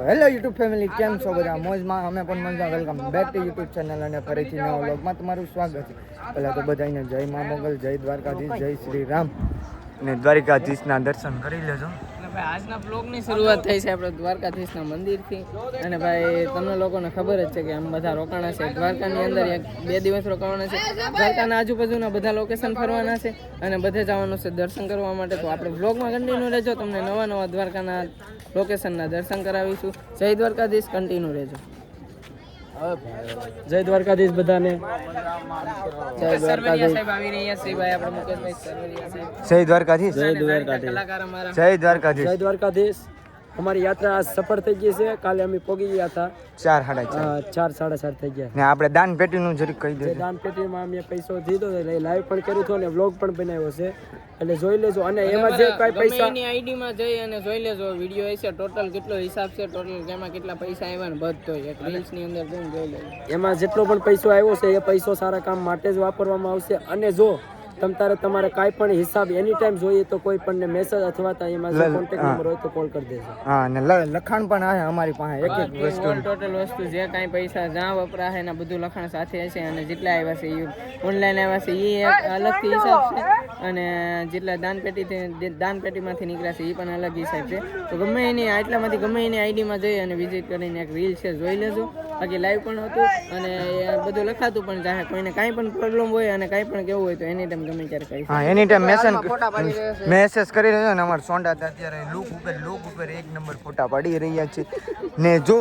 Hello YouTube family, કેમ છો બધા? મોજમાં? અમે પણ મજા. Welcome back to YouTube channel અને ફરીથી નવા વ્લોગમાં તમારું સ્વાગત છે. પહેલાં તો બધાને જય મા મોગલ, જય દ્વારકાધીશ, જય શ્રી રામ અને દ્વારકાધીશના દર્શન કરી લેજો. ભાઈ આજના બ્લોગની શરૂઆત થઈ છે આપણે દ્વારકાધીશના મંદિરથી. અને ભાઈ તમને લોકોને ખબર જ છે કે આમ બધા રોકાણા છે દ્વારકાની અંદર. 1-2 દિવસ રોકાવાના છે. દ્વારકાના આજુબાજુના બધા લોકેશન ફરવાના છે અને બધે જવાનું છે દર્શન કરવા માટે. તો આપણે બ્લોગમાં કન્ટિન્યુ રહેજો, તમને નવા દ્વારકાના લોકેશનના દર્શન કરાવીશું. જય દ્વારકાધીશ, કન્ટિન્યુ રહેજો. જય દ્વારકાધીશ બધાને. જય દ્વારકાધીશ સાહેબ આવી રહ્યા છે. ભાઈ આપણે મુકેશભાઈ સરવરિયા સાહેબ. જય દ્વારકાધીશ, જય દ્વારકાધીશ, કલાકાર અમારા. જય દ્વારકાધીશ, જય દ્વારકાધીશ. અમારી યાત્રા સફળ થઈ ગઈ છે. કાલે અમે પોગી ગયા હતા 4:30 થઈ ગયા. ને આપણે દાન પેટીનું જરીક કહી જે દે. દાન પેટીમાં અમે પૈસો દીધો એટલે લાઈવ પણ કર્યું હતું અને વ્લોગ પણ બનાવ્યો છે, એટલે જોઈ લેજો. અને એમાં જે કઈ પૈસા એની આઈડીમાં જઈ અને જોઈ લેજો. વિડીયો હશે ટોટલ કેટલો હિસાબ છે, ટોટલ કેમાં કેટલા પૈસા આવ્યા ને બધો એક રીલ્સ ની અંદર જઈને જોઈ લેજો. એમાં જેટલો પણ પૈસો આવ્યો છે એ પૈસો સારા કામ માટે જ વાપરવામાં આવશે. અને જો તમારે કાંઈ પણ હિસાબ એની ટાઈમ જોઈએ તો કોઈ પણ મેસેજ અથવા તો એમાં જે કોન્ટેક્ટ નંબર હોય તો કોલ કરી દેજો. હા, અને લખાણ પણ આવે અમારી પાસે એક વસ્તુ. ટોટલ વસ્તુ જે કાંઈ પૈસા જ્યાં વપરાશે એના બધું લખાણ સાથે હશે. અને જેટલા આવ્યા છે એ ઓનલાઈન આવ્યા છે એ એક અલગથી હિસાબ છે. અને જેટલા દાન પેટીમાંથી નીકળ્યા છે એ પણ અલગ હિસાબ છે. તો ગમે એની આઈડીમાં જઈ અને વિઝિટ કરીને એક રીલ છે જોઈ લેજો. બાકી લાઈવ પણ હતું અને બધું લખાતું પણ જાહે. કોઈને કાંઈ પણ પ્રોબ્લેમ હોય અને કાંઈ પણ કેવું હોય તો એની ટાઈમ ગમે ત્યારે કહી. હા, એની ટાઈમ મેસેજ કરી રહ્યો ને. અમારે સોંડા અત્યારે લુક ઉપર 1 નંબર ફોટા પાડી રહ્યા છે. ને જો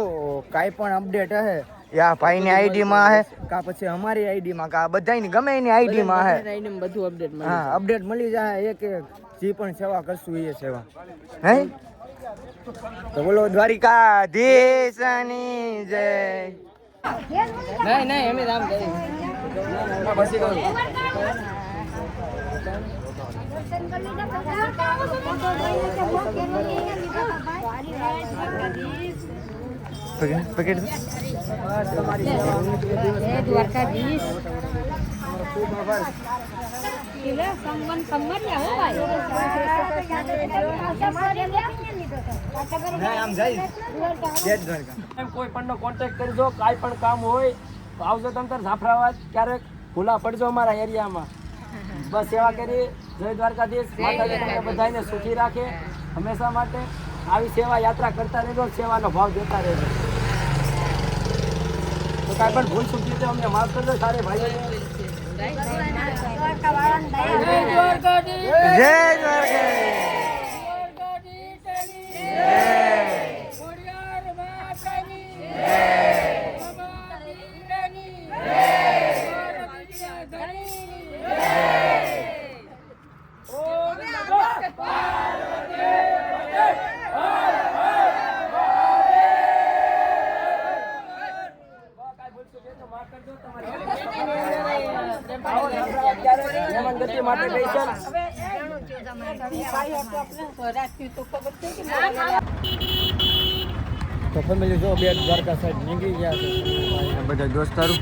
કાંઈ પણ અપડેટ હશે યા ભાઈની આઈડીમાં હે કા પછી અમારી આઈડીમાં કા બધાની ગમે એની આઈડીમાં હે બધું અપડેટ મળી. હા, અપડેટ મળી જાય. એક જે પણ સેવા કરશું એ સેવા હે. તો બોલો દ્વારિકાધીશની જય. નહીં એમ જ આમ જઈ. પકડ દ્વારકાધીશ ખૂબ આભાર. કોઈ પણ નો કોન્ટેક્ટ કરજો. કાંઈ પણ કામ હોય તો આવજો તમ તાર જાફરાબાદ. ક્યારેક ભૂલા પડજો અમારા એરિયામાં. બસ સેવા કરી. જય દ્વારકાધીશ. માતાજી તમને બધાને સુખી રાખે હંમેશા માટે. આવી સેવા યાત્રા કરતા રહેજો, સેવાનો ભાવ દેતા રહેજો. તો કાંઈ પણ ભૂલ ચૂકી તો અમને માફ કરજો સારે ભાઈઓ. જય દ્વારકાધીશ. માટે પૈસા તો ફેમિલી જો બે દ્વારકા સાઈડ નીકળી ગયા છે બધા દોસ્તારો.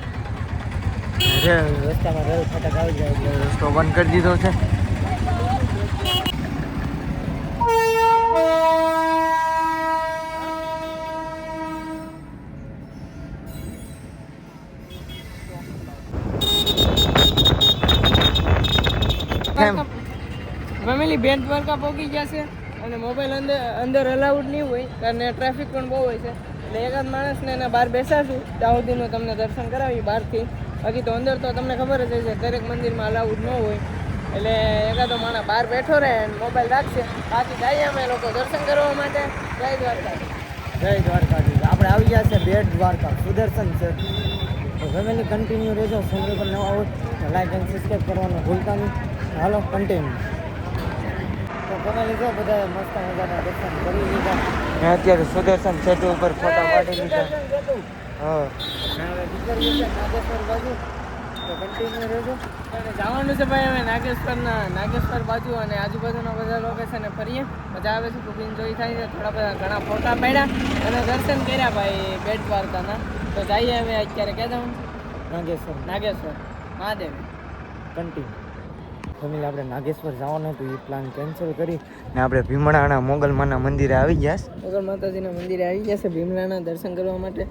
રસ્તામાં રેલ ફટાક આવી જાય એટલે રસ્તો બંધ કરી દીધો છે. ફેમિલી બેટ દ્વારકા પહોંચી ગયા છે અને મોબાઈલ અંદર અલાઉડ નહીં હોય કારણ ટ્રાફિક પણ બહુ હોય છે. એટલે એકાદ માણસને એના બહાર બેસાડશું ત્યાં સુધીનું તમને દર્શન કરાવી બહારથી. બાકી તો અંદર તો તમને ખબર જ છે દરેક મંદિરમાં અલાઉડ ન હોય. એટલે એકાદો માણસ બહાર બેઠો રહે અને મોબાઈલ રાખશે. બાકી જઈએ અમે લોકો દર્શન કરવા માટે. જય દ્વારકાધીશ. જય દ્વારકાધીશ. આપણે આવી ગયા છે બેટ દ્વારકા સુદર્શન છે. તો ફેમિલી કન્ટિન્યુ રહેજો. ચેનલ પર નવા હોય તો લાઈક અને સબસ્ક્રાઈબ કરવાનું ભૂલતા નહીં. હાલો કન્ટિન્યુ. તો ફેમિલી જો બધા મસ્ત મજાના દર્શન કરી લીધા. અત્યારે સુદર્શન સેતુ ઉપર ફોટા પાડી લીધા. હા, હવે નીકળીએ નાગેશ્વર બાજુ. તો કન્ટિન્યુ રહેજો. જવાનું છે ભાઈ અમે નાગેશ્વર બાજુ અને આજુબાજુના બધા લોકેશને ફરીએ. મજા આવે છે. ખૂબ એન્જોય થાય છે. ઘણા ફોટા પાડ્યા અને દર્શન કર્યા ભાઈ બેટ દ્વારકાના. તો જઈએ હવે અત્યારે ક્યાં જવાનું છે? નાગેશ્વર મહાદેવ. કન્ટિન્યુ. ફેમિલી આપણે નાગેશ્વર જવાનું હતું એ પ્લાન કેન્સલ કરી ને આપણે ભીમડાના મોગલમાના મંદિરે આવી ગયા છે. મોગલ માતાજીના મંદિરે આવી ગયા છે ભીમલાના દર્શન કરવા માટે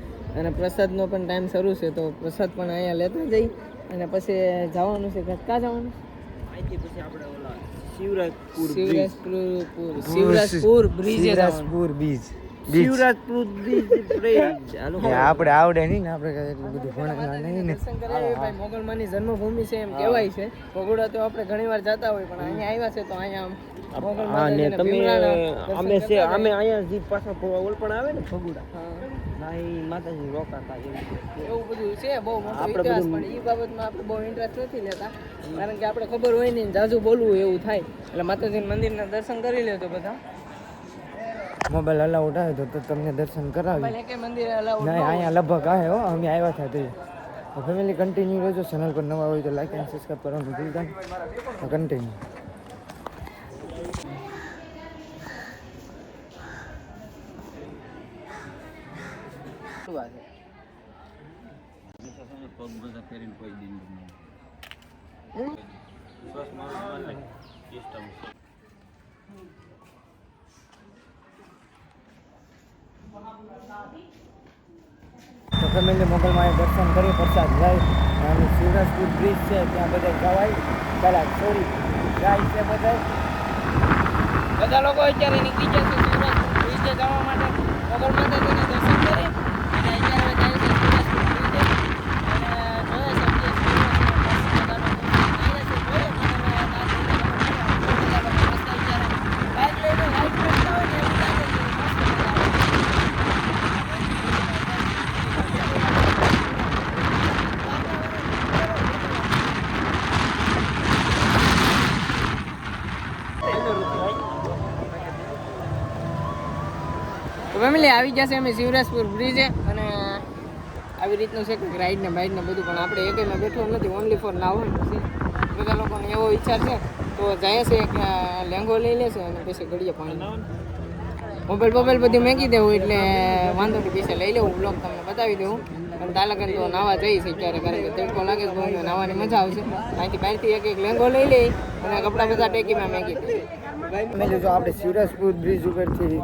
અને પ્રસાદનો પણ ટાઈમ શરૂ છે તો પ્રસાદ પણ અહીંયા લેતા જઈ અને પછી જવાનું છે ક્યાં જવાનું શિવરાજપુર બ્રિજે શિવરાજપુર બીચ શિવરાજપુર બ્રિજ આપણે આવડે નહીં ને આપણે કાંઈ એટલું બધું ભણેલા નહીં ને. દર્શન કરાવી ભાઈ મોગલમાની જન્મભૂમિ છે એમ કહેવાય છે. ભગોડા તો આપણે ઘણીવાર જતા હોય પણ અહીંયા આવ્યા છે તો અહીંયા મોગલ માતાજીના ભીમલાના દર્શન કરતા અમે અહીંયા જે પાછા ઓલ પણ આવે ને ભગુડા હા. ના એ માતાજી રોકાતા એવું બધું છે બહુ મોટો ઇતિહાસ પણ એ બાબતમાં આપણે બહુ ઇન્ટરેસ્ટ નથી લેતા કારણ કે આપણે ખબર હોય ને જાજુ બોલવું એવું થાય એટલે માતાજીના મંદિરના દર્શન કરી લેતો બધા. મોબાઈલ અલાઉડ આવે તો તમને દર્શન કરાવી. પણ એકે મંદિર allowed નહીં અહીંયા લગભગ આવે હો અમે આવ્યા હતા તે ફેમિલી કન્ટિન્યુ રહેજો. ચેનલ પર નવા હોય તો લાઈક એન્ડ સબસ્ક્રાઈબ કરવાનું ભૂલતા નહીં. કન્ટિન્યુ શું વાત છે? તો ફેમિલી મોગલમાં દર્શન કરી પ્રસાદ જાય અને શિવરાજપુર બ્રિજ છે ત્યાં બધા જવાય. પહેલાં સોરી જાય છે બધા. બધા લોકો અત્યારે નીકળી ગયા છે શિવરાજપુર બ્રિજે જવા માટે મોગલ માતાજીના દર્શન કરી અને અત્યારે જાય છે શિવરાજપુર બ્રિજે અને જોઈએ છે કે ફેમિલી આવી ગયા છે અમે શિવરાજપુર બ્રિજે અને આવી રીતનું છે કે રાઈડ ને બાઈડ ને બધું પણ આપણે એકેયમાં બેઠો નથી ઓનલી ફોર નાવું પછી બધા લોકોને એવો વિચાર છે તો જાય છે એક લેંગો લઈ લેશે અને પછી ઘડીએ પાણી મોબાઈલ બધી મેકી દેવું એટલે વાંધો નહીં પૈસા લઈ લેવું બ્લોગ તમને બતાવી દેવું પણ તાલકન તો નાવા જઈશ અત્યારે કારણ કે તડકો લાગે છે બહુ નાવાની મજા આવશે અહીંથી બહારથી એક લેંગો લઈ લઈ અને કપડાં બધા ટેકીમાં મેકી દઈએ. ફેમિલી જો આપણે શિવરાજપુર બ્રિજ ઉપરથી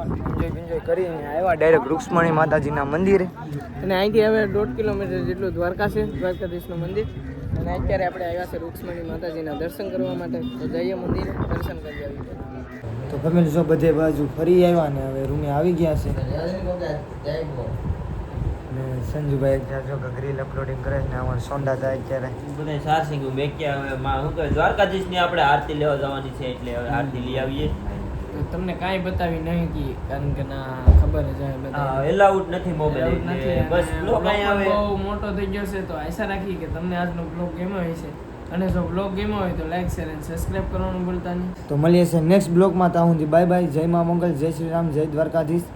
એન્જોય કરીને આવ્યા ડાયરેક્ટ રૂક્ષ્મણી માતાજીના મંદિરે. અને અહીંથી હવે 1.5 કિલોમીટર જેટલું દ્વારકા છે દ્વારકાધીશનું મંદિર અને અત્યારે આપણે આવ્યા છે રૂક્ષ્મણી માતાજીના દર્શન કરવા માટે તો જઈએ મંદિરે દર્શન કરી આવીએ. તો ફેમિલી જો બધે બાજુ ફરી આવ્યા ને હવે રૂમે આવી ગયા છે ને સંજુભાઈ ત્યાં જો રીલ અપલોડિંગ કરે છે ને અમારે સોંડા થાય અત્યારે બધા સારસિંગ મેં ક્યાં હવે હું કહે દ્વારકાધીશની આપણે આરતી લેવા જવાની છે એટલે હવે આરતી લઈ આવીએ. તો તમને કાંઈ બતાવી નહીં કે કારણ કે ના ખબર જ હોય બધા એલાઉડ નથી મોબાઈલ નથી એટલે બસ બ્લોગ અહીંયા આવે. બહુ મોટો થઈ ગયો છે તો આશા રાખી કે તમને આજનો બ્લોગ ગમ્યો હશે અને જો બ્લોગ ગમ્યો હોય તો લાઈક શેર અને સબસ્ક્રાઈબ કરવાનું ભૂલતા નહીં. તો મળીએ છે નેક્સ્ટ બ્લોગમાં. ત્યાં સુધી બાય બાય. જય મા મંગલ, જય શ્રી રામ, જય દ્વારકાધીશ.